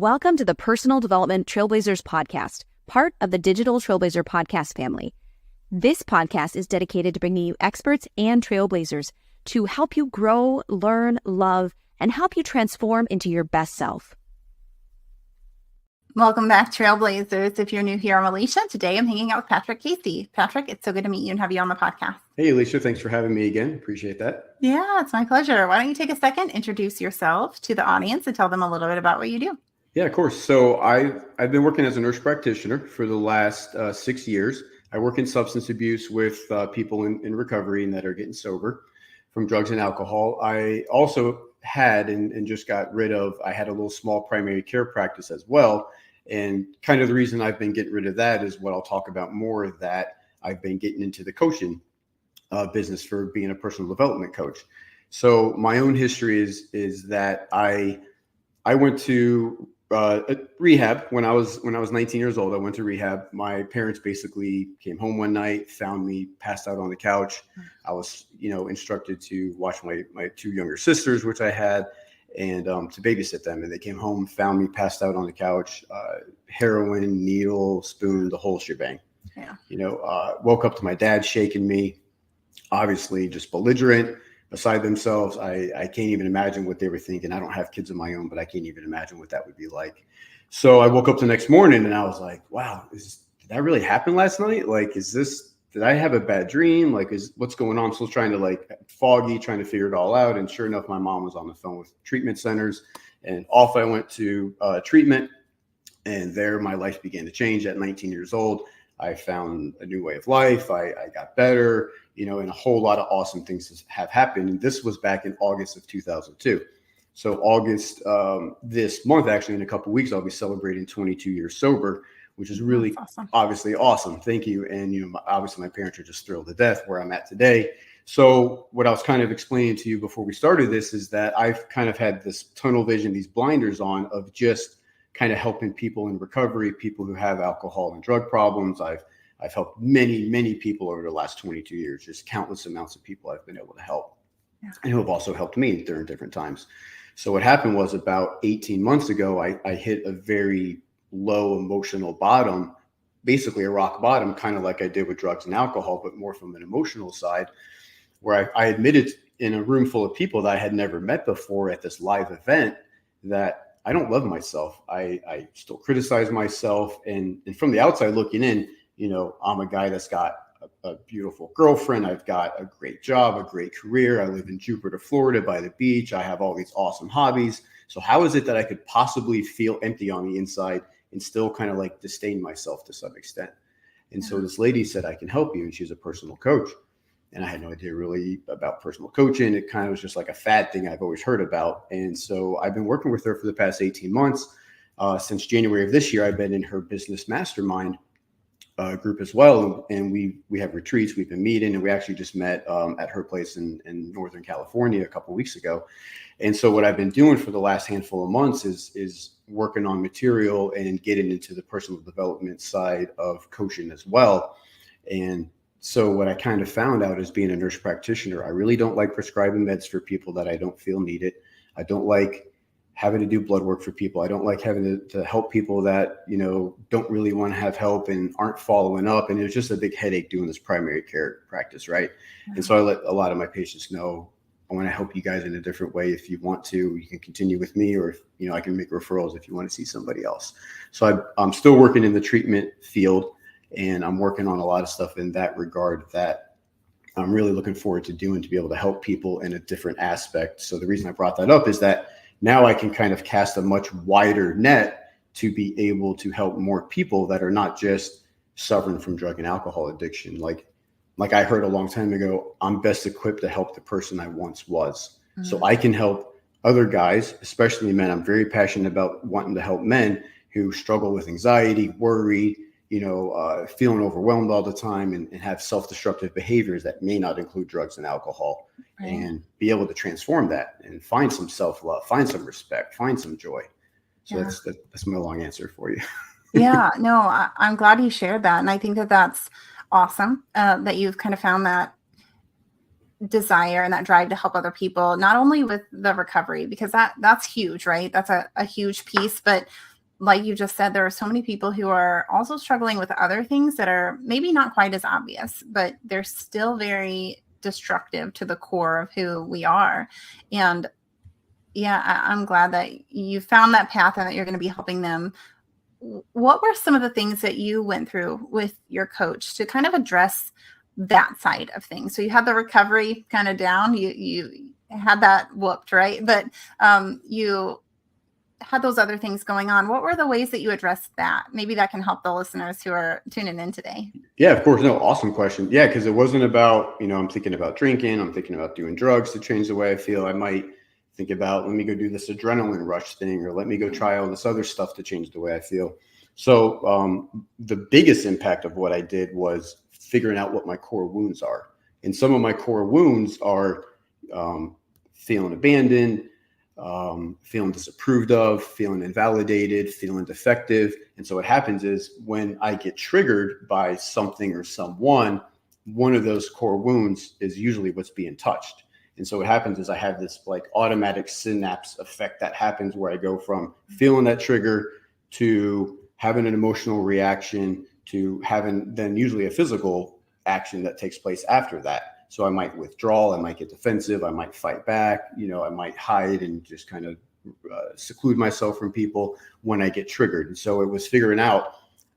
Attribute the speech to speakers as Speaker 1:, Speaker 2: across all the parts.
Speaker 1: Welcome to the Personal Development Trailblazers podcast, part of the Digital Trailblazer podcast family. This podcast is dedicated to bringing you experts and trailblazers to help you grow, learn, love, and help you transform into your best self.
Speaker 2: Welcome back, Trailblazers. If you're new here, I'm Alicia. Today I'm hanging out with Patrick Casey. Patrick, it's so good to meet you and have you on the podcast.
Speaker 3: Hey, Alicia. Thanks for having me again. Appreciate that.
Speaker 2: Yeah, it's my pleasure. Why don't you take a second, introduce yourself to the audience and tell them a little bit about what you do.
Speaker 3: Yeah, of course. So I've been working as a nurse practitioner for the last 6 years. I work in substance abuse with people in recovery and that are getting sober from drugs and alcohol. I also had and just got rid of, I had a little small primary care practice as well. And kind of the reason I've been getting rid of that is what I'll talk about more, that I've been getting into the coaching business for being a personal development coach. So my own history is that I went to rehab when I was 19 years old. I went to rehab. My parents basically came home one night, found me passed out on the couch. I was, instructed to watch my two younger sisters, which I had, and to babysit them. And they came home, found me passed out on the couch, heroin, needle, spoon, the whole shebang.
Speaker 2: Yeah.
Speaker 3: Woke up to my dad shaking me, obviously just belligerent, beside themselves. I can't even imagine what they were thinking. I don't have kids of my own, but I can't even imagine what that would be like. So I woke up the next morning and I was like, wow, did that really happen last night? Like, did I have a bad dream? Like, what's going on? So I was trying to figure it all out. And sure enough, my mom was on the phone with treatment centers, and off I went to treatment. And there my life began to change at 19 years old. I found a new way of life. I got better, and a whole lot of awesome things have happened. And this was back in August of 2002. So August, this month, actually, in a couple of weeks, I'll be celebrating 22 years sober, which is really obviously awesome. Thank you. And, obviously my parents are just thrilled to death where I'm at today. So what I was kind of explaining to you before we started this is that I've kind of had this tunnel vision, these blinders on, of just kind of helping people in recovery, people who have alcohol and drug problems. I've helped many, many people over the last 22 years, just countless amounts of people I've been able to help, and who have also helped me during different times. So what happened was about 18 months ago, I hit a very low emotional bottom, basically a rock bottom, kind of like I did with drugs and alcohol, but more from an emotional side, where I admitted in a room full of people that I had never met before at this live event that I don't love myself. I still criticize myself. And from the outside looking in, I'm a guy that's got a beautiful girlfriend. I've got a great job, a great career. I live in Jupiter, Florida by the beach. I have all these awesome hobbies. So how is it that I could possibly feel empty on the inside and still kind of like disdain myself to some extent? And so this lady said, I can help you. And she's a personal coach. And I had no idea really about personal coaching. It kind of was just like a fad thing I've always heard about. And so I've been working with her for the past 18 months. Since January of this year, I've been in her business mastermind group as well. And we have retreats. We've been meeting, and we actually just met at her place in Northern California a couple of weeks ago. And so what I've been doing for the last handful of months is working on material and getting into the personal development side of coaching as well. And so what I kind of found out is, being a nurse practitioner, I really don't like prescribing meds for people that I don't feel need it. I don't like having to do blood work for people. I don't like having to help people that, don't really want to have help and aren't following up. And it was just a big headache doing this primary care practice, right? Mm-hmm. And so I let a lot of my patients know, I want to help you guys in a different way. If you want to, you can continue with me, or if, I can make referrals if you want to see somebody else. So I'm still working in the treatment field. And I'm working on a lot of stuff in that regard that I'm really looking forward to doing, to be able to help people in a different aspect. So the reason I brought that up is that now I can kind of cast a much wider net to be able to help more people that are not just suffering from drug and alcohol addiction. Like I heard a long time ago, I'm best equipped to help the person I once was. Mm-hmm. So I can help other guys, especially men. I'm very passionate about wanting to help men who struggle with anxiety, worry, feeling overwhelmed all the time, and have self-destructive behaviors that may not include drugs and alcohol, right, and be able to transform that and find some self-love, find some respect, find some joy. So that's my long answer for you.
Speaker 2: Yeah, no, I'm glad you shared that. And I think that that's awesome that you've kind of found that desire and that drive to help other people, not only with the recovery, because that's huge, right? That's a huge piece. But like you just said, there are so many people who are also struggling with other things that are maybe not quite as obvious, but they're still very destructive to the core of who we are. And yeah, I'm glad that you found that path and that you're going to be helping them. What were some of the things that you went through with your coach to kind of address that side of things? So you had the recovery kind of down, you had that whooped, right? But you had those other things going on. What were the ways that you addressed that? Maybe that can help the listeners who are tuning in today.
Speaker 3: Yeah, of course. No, awesome question. Yeah, because it wasn't about, I'm thinking about drinking, I'm thinking about doing drugs to change the way I feel. I might think about, let me go do this adrenaline rush thing, or let me go try all this other stuff to change the way I feel. So the biggest impact of what I did was figuring out what my core wounds are. And some of my core wounds are feeling abandoned, feeling disapproved of, feeling invalidated, feeling defective. And so what happens is when I get triggered by something or someone, one of those core wounds is usually what's being touched. And so what happens is I have this like automatic synapse effect that happens where I go from feeling that trigger to having an emotional reaction to having then usually a physical action that takes place after that. So I might withdraw, I might get defensive, I might fight back, I might hide and just kind of seclude myself from people when I get triggered. And so it was figuring out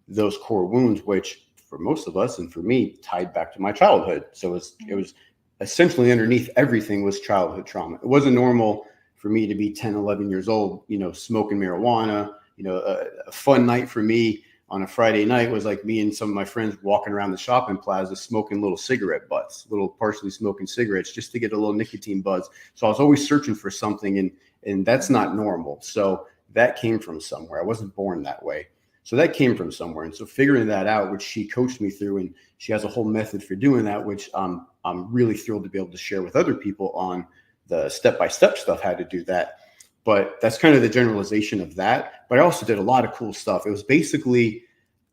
Speaker 3: those core wounds, which for most of us and for me tied back to my childhood. So it was essentially underneath everything was childhood trauma. It wasn't normal for me to be 10, 11 years old, smoking marijuana. A fun night for me on a Friday night was like me and some of my friends walking around the shopping plaza smoking little cigarette butts, little partially smoking cigarettes just to get a little nicotine buzz. So I was always searching for something and that's not normal. So that came from somewhere. I wasn't born that way. So that came from somewhere. And so figuring that out, which she coached me through, and she has a whole method for doing that, which I'm really thrilled to be able to share with other people on the step-by-step stuff, how to do that. But that's kind of the generalization of that. But I also did a lot of cool stuff. It was basically,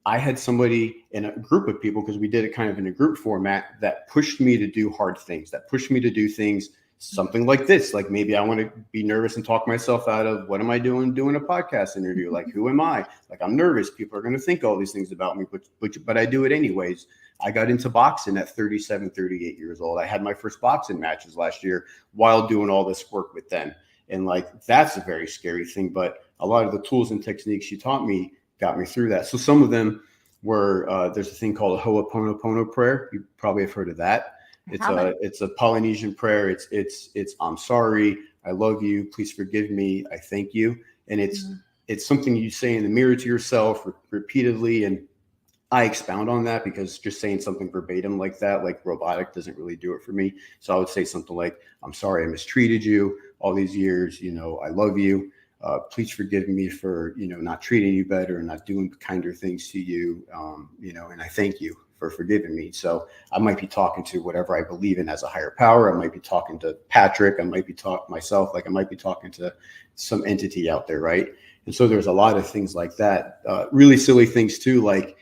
Speaker 3: I had somebody in a group of people, because we did it kind of in a group format, that pushed me to do hard things, that pushed me to do things, something like this. Like maybe I want to be nervous and talk myself out of, what am I doing a podcast interview? Like, who am I? Like, I'm nervous. People are going to think all these things about me, but I do it anyways. I got into boxing at 37, 38 years old. I had my first boxing matches last year while doing all this work with them. And like, that's a very scary thing. But a lot of the tools and techniques she taught me got me through that. So some of them were, there's a thing called a Ho'oponopono prayer. You probably have heard of that. It's a Polynesian prayer. It's I'm sorry, I love you, please forgive me, I thank you. And it's something you say in the mirror to yourself repeatedly. And I expound on that because just saying something verbatim like that, like robotic, doesn't really do it for me. So I would say something like, I'm sorry I mistreated you all these years, I love you. Please forgive me for, not treating you better and not doing kinder things to you, and I thank you for forgiving me. So I might be talking to whatever I believe in as a higher power. I might be talking to Patrick. I might be talking myself. Like I might be talking to some entity out there. Right. And so there's a lot of things like that, really silly things too. Like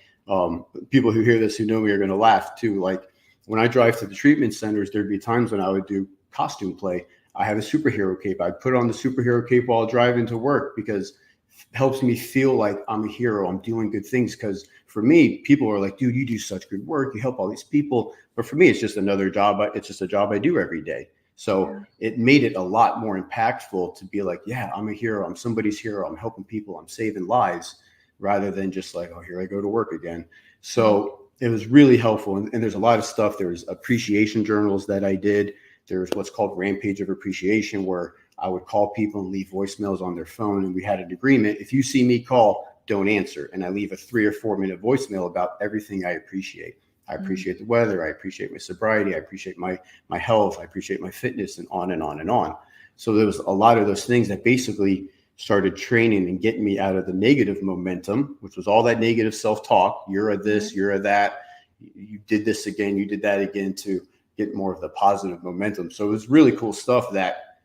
Speaker 3: people who hear this, who know me, are going to laugh too. Like when I drive to the treatment centers, there'd be times when I would do costume play. I have a superhero cape. I'd put on the superhero cape while driving to work because it helps me feel like I'm a hero. I'm doing good things. Because for me, people are like, dude, you do such good work. You help all these people. But for me, it's just another job. It's just a job I do every day. So it made it a lot more impactful to be like, yeah, I'm a hero. I'm somebody's hero. I'm helping people. I'm saving lives, rather than just like, oh, here I go to work again. So it was really helpful. And there's a lot of stuff. There's appreciation journals that I did. There's what's called Rampage of Appreciation, where I would call people and leave voicemails on their phone. And we had an agreement. If you see me call, don't answer. And I leave a 3 or 4 minute voicemail about everything I appreciate. I appreciate the weather. I appreciate my sobriety. I appreciate my health. I appreciate my fitness, and on and on and on. So there was a lot of those things that basically started training and getting me out of the negative momentum, which was all that negative self-talk. You're a this, you're a that. You did this again. You did that again, to get more of the positive momentum. So it was really cool stuff that,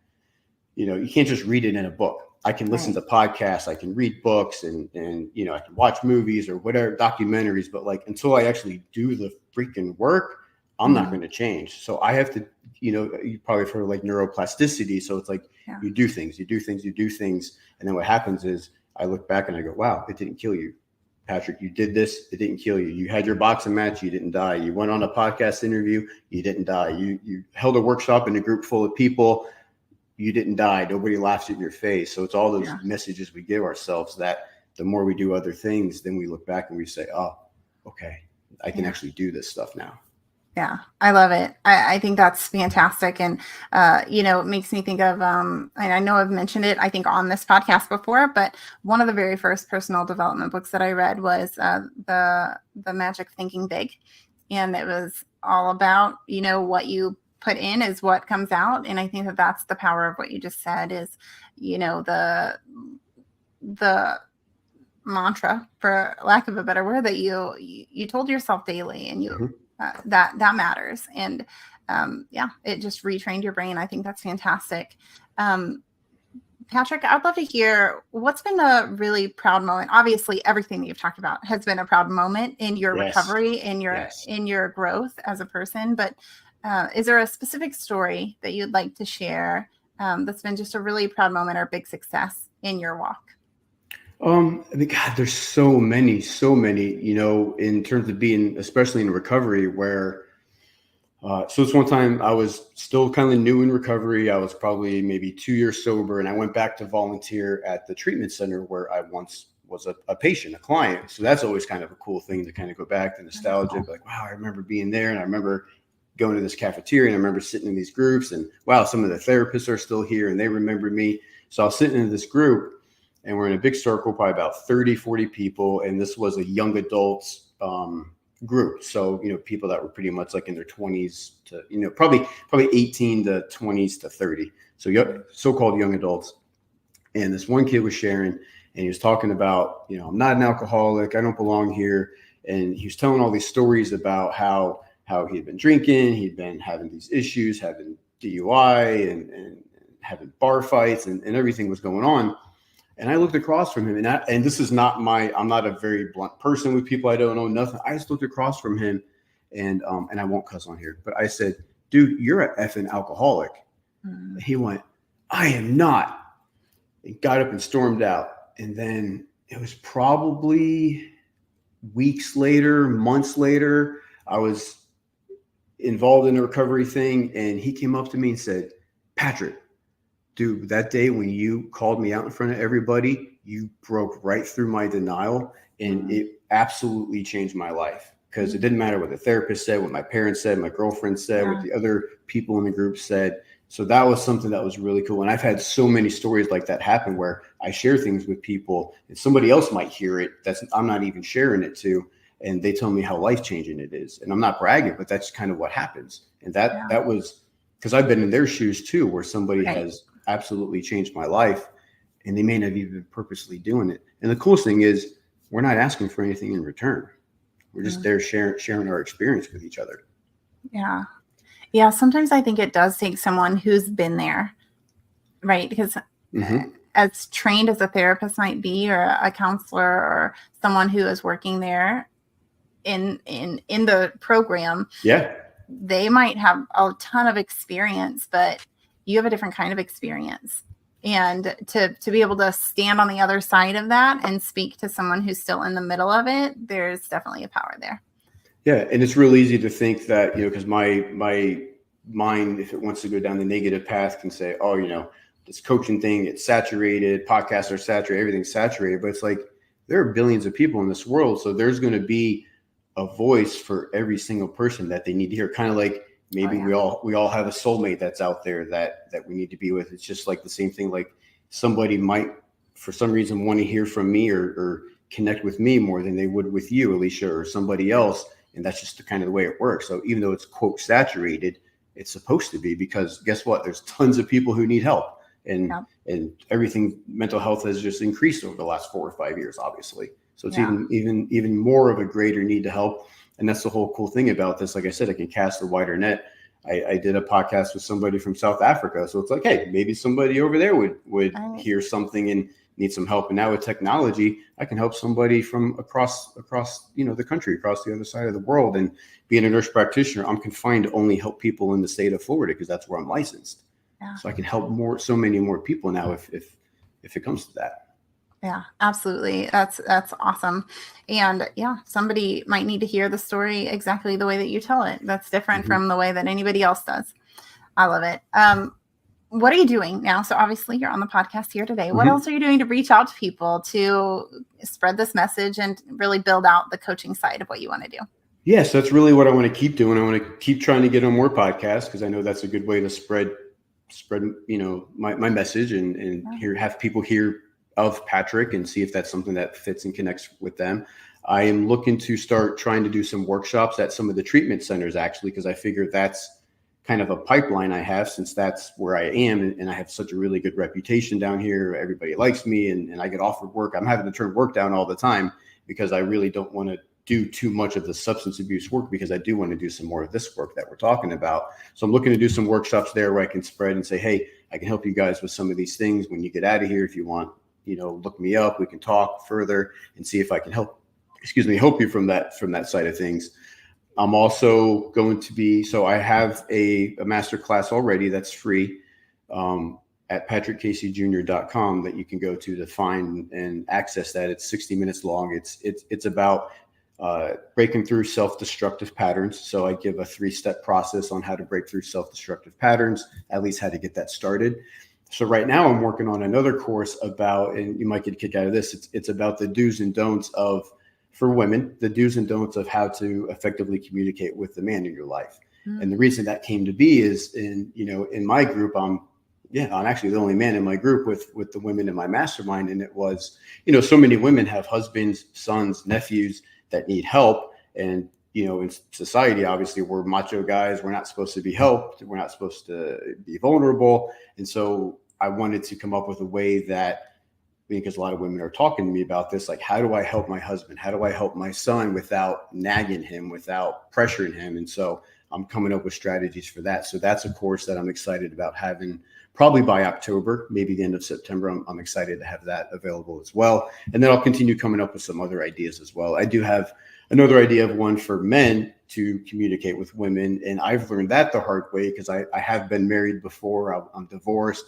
Speaker 3: you can't just read it in a book. I can listen to podcasts, I can read books, and I can watch movies or whatever, documentaries, but like until I actually do the freaking work, I'm not going to change. So I have to, you probably have heard of like neuroplasticity. So it's like you do things. And then what happens is I look back and I go, wow, it didn't kill you. Patrick, you did this. It didn't kill you. You had your boxing match. You didn't die. You went on a podcast interview. You didn't die. You held a workshop in a group full of people. You didn't die. Nobody laughs in your face. So it's all those messages we give ourselves that the more we do other things, then we look back and we say, oh, okay, I can actually do this stuff now.
Speaker 2: Yeah, I love it. I think that's fantastic. And, it makes me think of, and I know I've mentioned it, I think on this podcast before, but one of the very first personal development books that I read was the Magic Thinking Big. And it was all about, what you put in is what comes out. And I think that that's the power of what you just said is, the mantra, for lack of a better word, that you told yourself daily, and you that matters. And it just retrained your brain. I think that's fantastic. Patrick, I'd love to hear what's been a really proud moment. Obviously, everything that you've talked about has been a proud moment in your recovery, in your growth as a person. But is there a specific story that you'd like to share that's been just a really proud moment or big success in your walk?
Speaker 3: God, there's so many, in terms of being, especially in recovery, where, so it's one time I was still kind of new in recovery. I was probably maybe 2 years sober, and I went back to volunteer at the treatment center where I once was a patient, a client. So that's always kind of a cool thing to kind of go back to nostalgia, like, wow, I remember being there, and I remember going to this cafeteria, and I remember sitting in these groups, and wow, some of the therapists are still here and they remember me. So I was sitting in this group, and we're in a big circle, probably about 30, 40 people. And this was a young adults group. So, people that were pretty much like in their 20s to, probably 18 to 20s to 30. So so-called young adults. And this one kid was sharing, and he was talking about, I'm not an alcoholic. I don't belong here. And he was telling all these stories about how he had been drinking. He'd been having these issues, having DUI and having bar fights and everything was going on. And I looked across from him, and this is not I'm not a very blunt person with people I don't know, nothing. I just looked across from him, and I won't cuss on here, but I said, dude, you're an effing alcoholic. Mm-hmm. He went, I am not. He got up and stormed out. And then it was probably weeks later, months later, I was involved in a recovery thing, and he came up to me and said, Patrick, dude, that day when you called me out in front of everybody, you broke right through my denial, and it absolutely changed my life, because it didn't matter what the therapist said, what my parents said, my girlfriend said, what the other people in the group said. So that was something that was really cool. And I've had so many stories like that happen where I share things with people and somebody else might hear it I'm not even sharing it to, and they tell me how life-changing it is. And I'm not bragging, but that's kind of what happens. And that was because I've been in their shoes too, where somebody has absolutely changed my life, and they may not even been purposely doing it. And the coolest thing is we're not asking for anything in return. We're just there sharing our experience with each other.
Speaker 2: Yeah. Yeah. Sometimes I think it does take someone who's been there, right? Because as trained as a therapist might be, or a counselor, or someone who is working there in the program, they might have a ton of experience, but you have a different kind of experience. And to be able to stand on the other side of that and speak to someone who's still in the middle of it, there's definitely a power there.
Speaker 3: Yeah. And it's real easy to think that, because my mind, if it wants to go down the negative path, can say, oh, this coaching thing, it's saturated, podcasts are saturated, everything's saturated. But it's like, there are billions of people in this world. So there's going to be a voice for every single person that they need to hear. Kind of like, maybe we all have a soulmate that's out there that we need to be with. It's just like the same thing. Like somebody might, for some reason, want to hear from me or connect with me more than they would with you, Alicia, or somebody else. And that's just the kind of the way it works. So even though it's quote saturated, it's supposed to be, because guess what? There's tons of people who need help, and everything, mental health has just increased over the last 4 or 5 years, obviously. So it's even more of a greater need to help. And that's the whole cool thing about this. Like I said, I can cast a wider net. I did a podcast with somebody from South Africa. So it's like, hey, maybe somebody over there would hear something. And need some help. And now with technology, I can help somebody from across, the country, across the other side of the world. And being a nurse practitioner, I'm confined to only help people in the state of Florida because that's where I'm licensed.
Speaker 2: Yeah.
Speaker 3: So I can help so many more people now if it comes to that.
Speaker 2: Yeah, absolutely. That's awesome. And yeah, somebody might need to hear the story exactly the way that you tell it. That's different from the way that anybody else does. I love it. What are you doing now? So obviously you're on the podcast here today. What else are you doing to reach out to people to spread this message and really build out the coaching side of what you want to do?
Speaker 3: Yes, that's really what I want to keep doing. I want to keep trying to get on more podcasts because I know that's a good way to spread, my message and have people hear of Patrick and see if that's something that fits and connects with them. I am looking to start trying to do some workshops at some of the treatment centers, actually, because I figure that's kind of a pipeline I have since that's where I am. And I have such a really good reputation down here. Everybody likes me and I get offered work. I'm having to turn work down all the time because I really don't want to do too much of the substance abuse work because I do want to do some more of this work that we're talking about. So I'm looking to do some workshops there where I can spread and say, hey, I can help you guys with some of these things when you get out of here. If you want, look me up, we can talk further and see if I can help you from that side of things. I'm also going to be, so I have a master class already that's free at patrickcaseyjr.com that you can go to find and access that. It's 60 minutes long. It's about breaking through self-destructive patterns. So I give a 3-step process on how to break through self-destructive patterns, at least how to get that started. So right now I'm working on another course about, and you might get a kick out of this, it's about the do's and don'ts for women, the do's and don'ts of how to effectively communicate with the man in your life. And the reason that came to be is in my group, I'm actually the only man in my group with the women in my mastermind. And it was, so many women have husbands, sons, nephews that need help. And, in society, obviously we're macho guys. We're not supposed to be helped. We're not supposed to be vulnerable. And so I wanted to come up with a way that, because a lot of women are talking to me about this, like, how do I help my husband? How do I help my son without nagging him, without pressuring him? And so I'm coming up with strategies for that. So that's a course that I'm excited about having probably by October, maybe the end of September. I'm excited to have that available as well. And then I'll continue coming up with some other ideas as well. I do have another idea of one for men to communicate with women. And I've learned that the hard way because I have been married before. I'm divorced.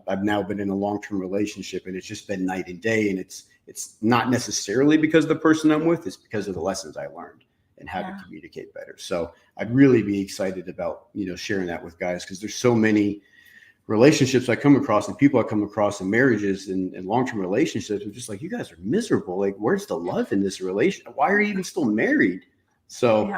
Speaker 3: I've now been in a long-term relationship and it's just been night and day. And it's not necessarily because of the person I'm with, it's because of the lessons I learned and how to communicate better. So I'd really be excited about, sharing that with guys because there's so many relationships I come across and people I come across in marriages and long-term relationships are just like, you guys are miserable. Like, where's the love in this relationship? Why are you even still married? So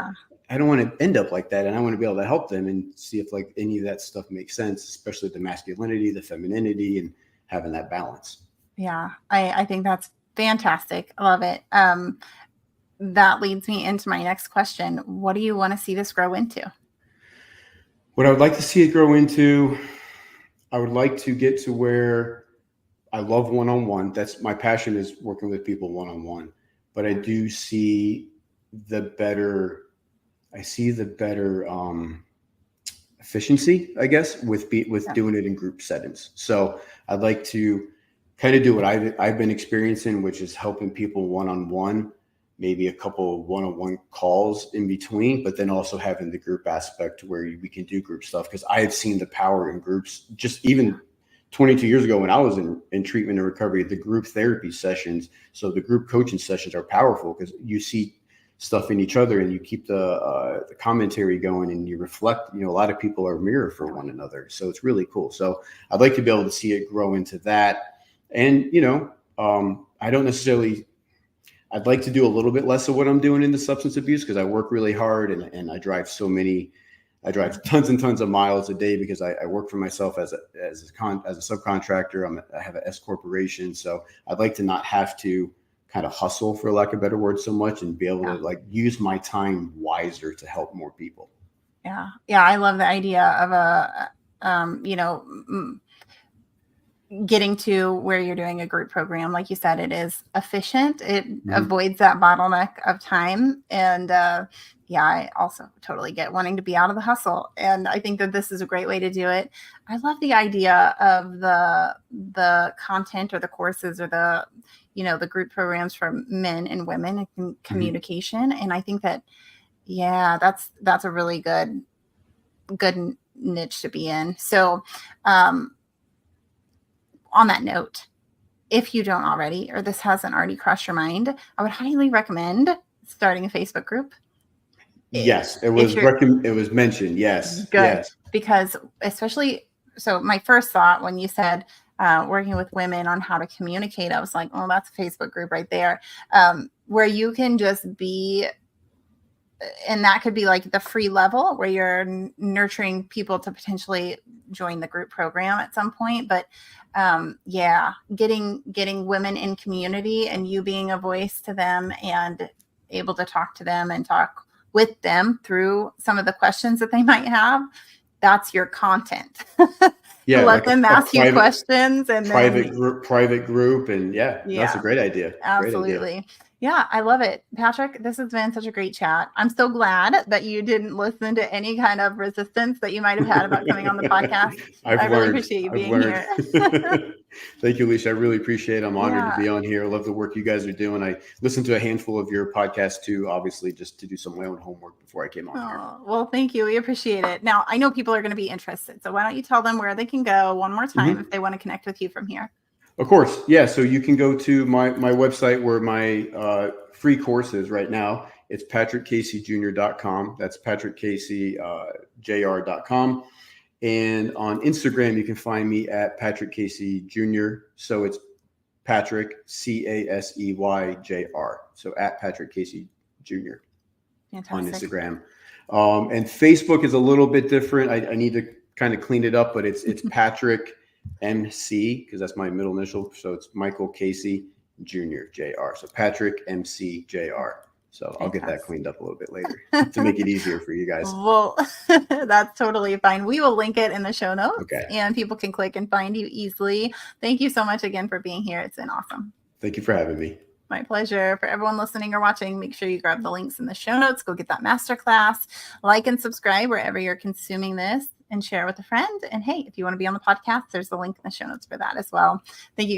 Speaker 3: I don't want to end up like that. And I want to be able to help them and see if like any of that stuff makes sense, especially the masculinity, the femininity, and having that balance.
Speaker 2: Yeah, I think that's fantastic. I love it. That leads me into my next question. What do you want to see this grow into?
Speaker 3: What I would like to see it grow into, I would like to get to where I love one-on-one. That's my passion, is working with people one-on-one. But I do see the better efficiency, I guess, with doing it in group settings. So I'd like to kind of do what I've been experiencing, which is helping people one-on-one, maybe a couple one-on-one calls in between, but then also having the group aspect where we can do group stuff. Because I have seen the power in groups, just even 22 years ago when I was in treatment and recovery, the group therapy sessions. So the group coaching sessions are powerful because you see stuff in each other and you keep the commentary going and you reflect. A lot of people are a mirror for one another. So it's really cool. So I'd like to be able to see it grow into that. And, I don't necessarily, I'd like to do a little bit less of what I'm doing in the substance abuse because I work really hard and I drive tons and tons of miles a day because I work for myself as a subcontractor. I have an S corporation. So I'd like to not have to kind of hustle, for lack of a better word, so much and be able to like use my time wiser to help more people.
Speaker 2: Yeah. I love the idea of getting to where you're doing a group program. Like you said, it is efficient. It avoids that bottleneck of time. And yeah, I also totally get wanting to be out of the hustle. And I think that this is a great way to do it. I love the idea of the content or the courses or the, the group programs for men and women and communication. And I think that, yeah, that's a really good niche to be in. So, on that note, if you don't already, or this hasn't already crossed your mind, I would highly recommend starting a Facebook group.
Speaker 3: Yes, it was mentioned. Yes,
Speaker 2: good.
Speaker 3: yes.
Speaker 2: Because especially, so my first thought when you said working with women on how to communicate, I was like, oh, that's a Facebook group right there, where you can just be, and that could be like the free level where you're nurturing people to potentially join the group program at some point. But yeah, getting women in community and you being a voice to them and able to talk to them and talk with them through some of the questions that they might have. That's your content.
Speaker 3: Yeah,
Speaker 2: let them ask you questions and
Speaker 3: private group, and that's a great idea.
Speaker 2: Absolutely.
Speaker 3: Great idea.
Speaker 2: Yeah, I love it. Patrick, this has been such a great chat. I'm so glad that you didn't listen to any kind of resistance that you might have had about coming on the podcast. I really appreciate you being here.
Speaker 3: Thank you, Alicia. I really appreciate it. I'm honored to be on here. I love the work you guys are doing. I listened to a handful of your podcasts too, obviously, just to do some of my own homework before I came on here.
Speaker 2: Well, thank you. We appreciate it. Now, I know people are going to be interested. So why don't you tell them where they can go one more time if they want to connect with you from here?
Speaker 3: Of course. Yeah. So you can go to my website where my free course is right now. It's patrickcaseyjr.com. That's patrickcaseyjr.com. And on Instagram, you can find me at Patrick Casey Jr. So it's Patrick, CASEYJR. So at Patrick Casey Jr.
Speaker 2: Fantastic.
Speaker 3: On Instagram. And Facebook is a little bit different. I need to kind of clean it up, but it's Patrick MC, because that's my middle initial. So it's Michael Casey Jr. JR. So Patrick MC JR. So I'll get that cleaned up a little bit later to make it easier for you guys.
Speaker 2: Well, that's totally fine. We will link it in the show notes and people can click and find you easily. Thank you so much again for being here. It's been awesome.
Speaker 3: Thank you for having me.
Speaker 2: My pleasure. For everyone listening or watching, make sure you grab the links in the show notes. Go get that masterclass. Like and subscribe wherever you're consuming this and share with a friend. And hey, if you want to be on the podcast, there's the link in the show notes for that as well. Thank you.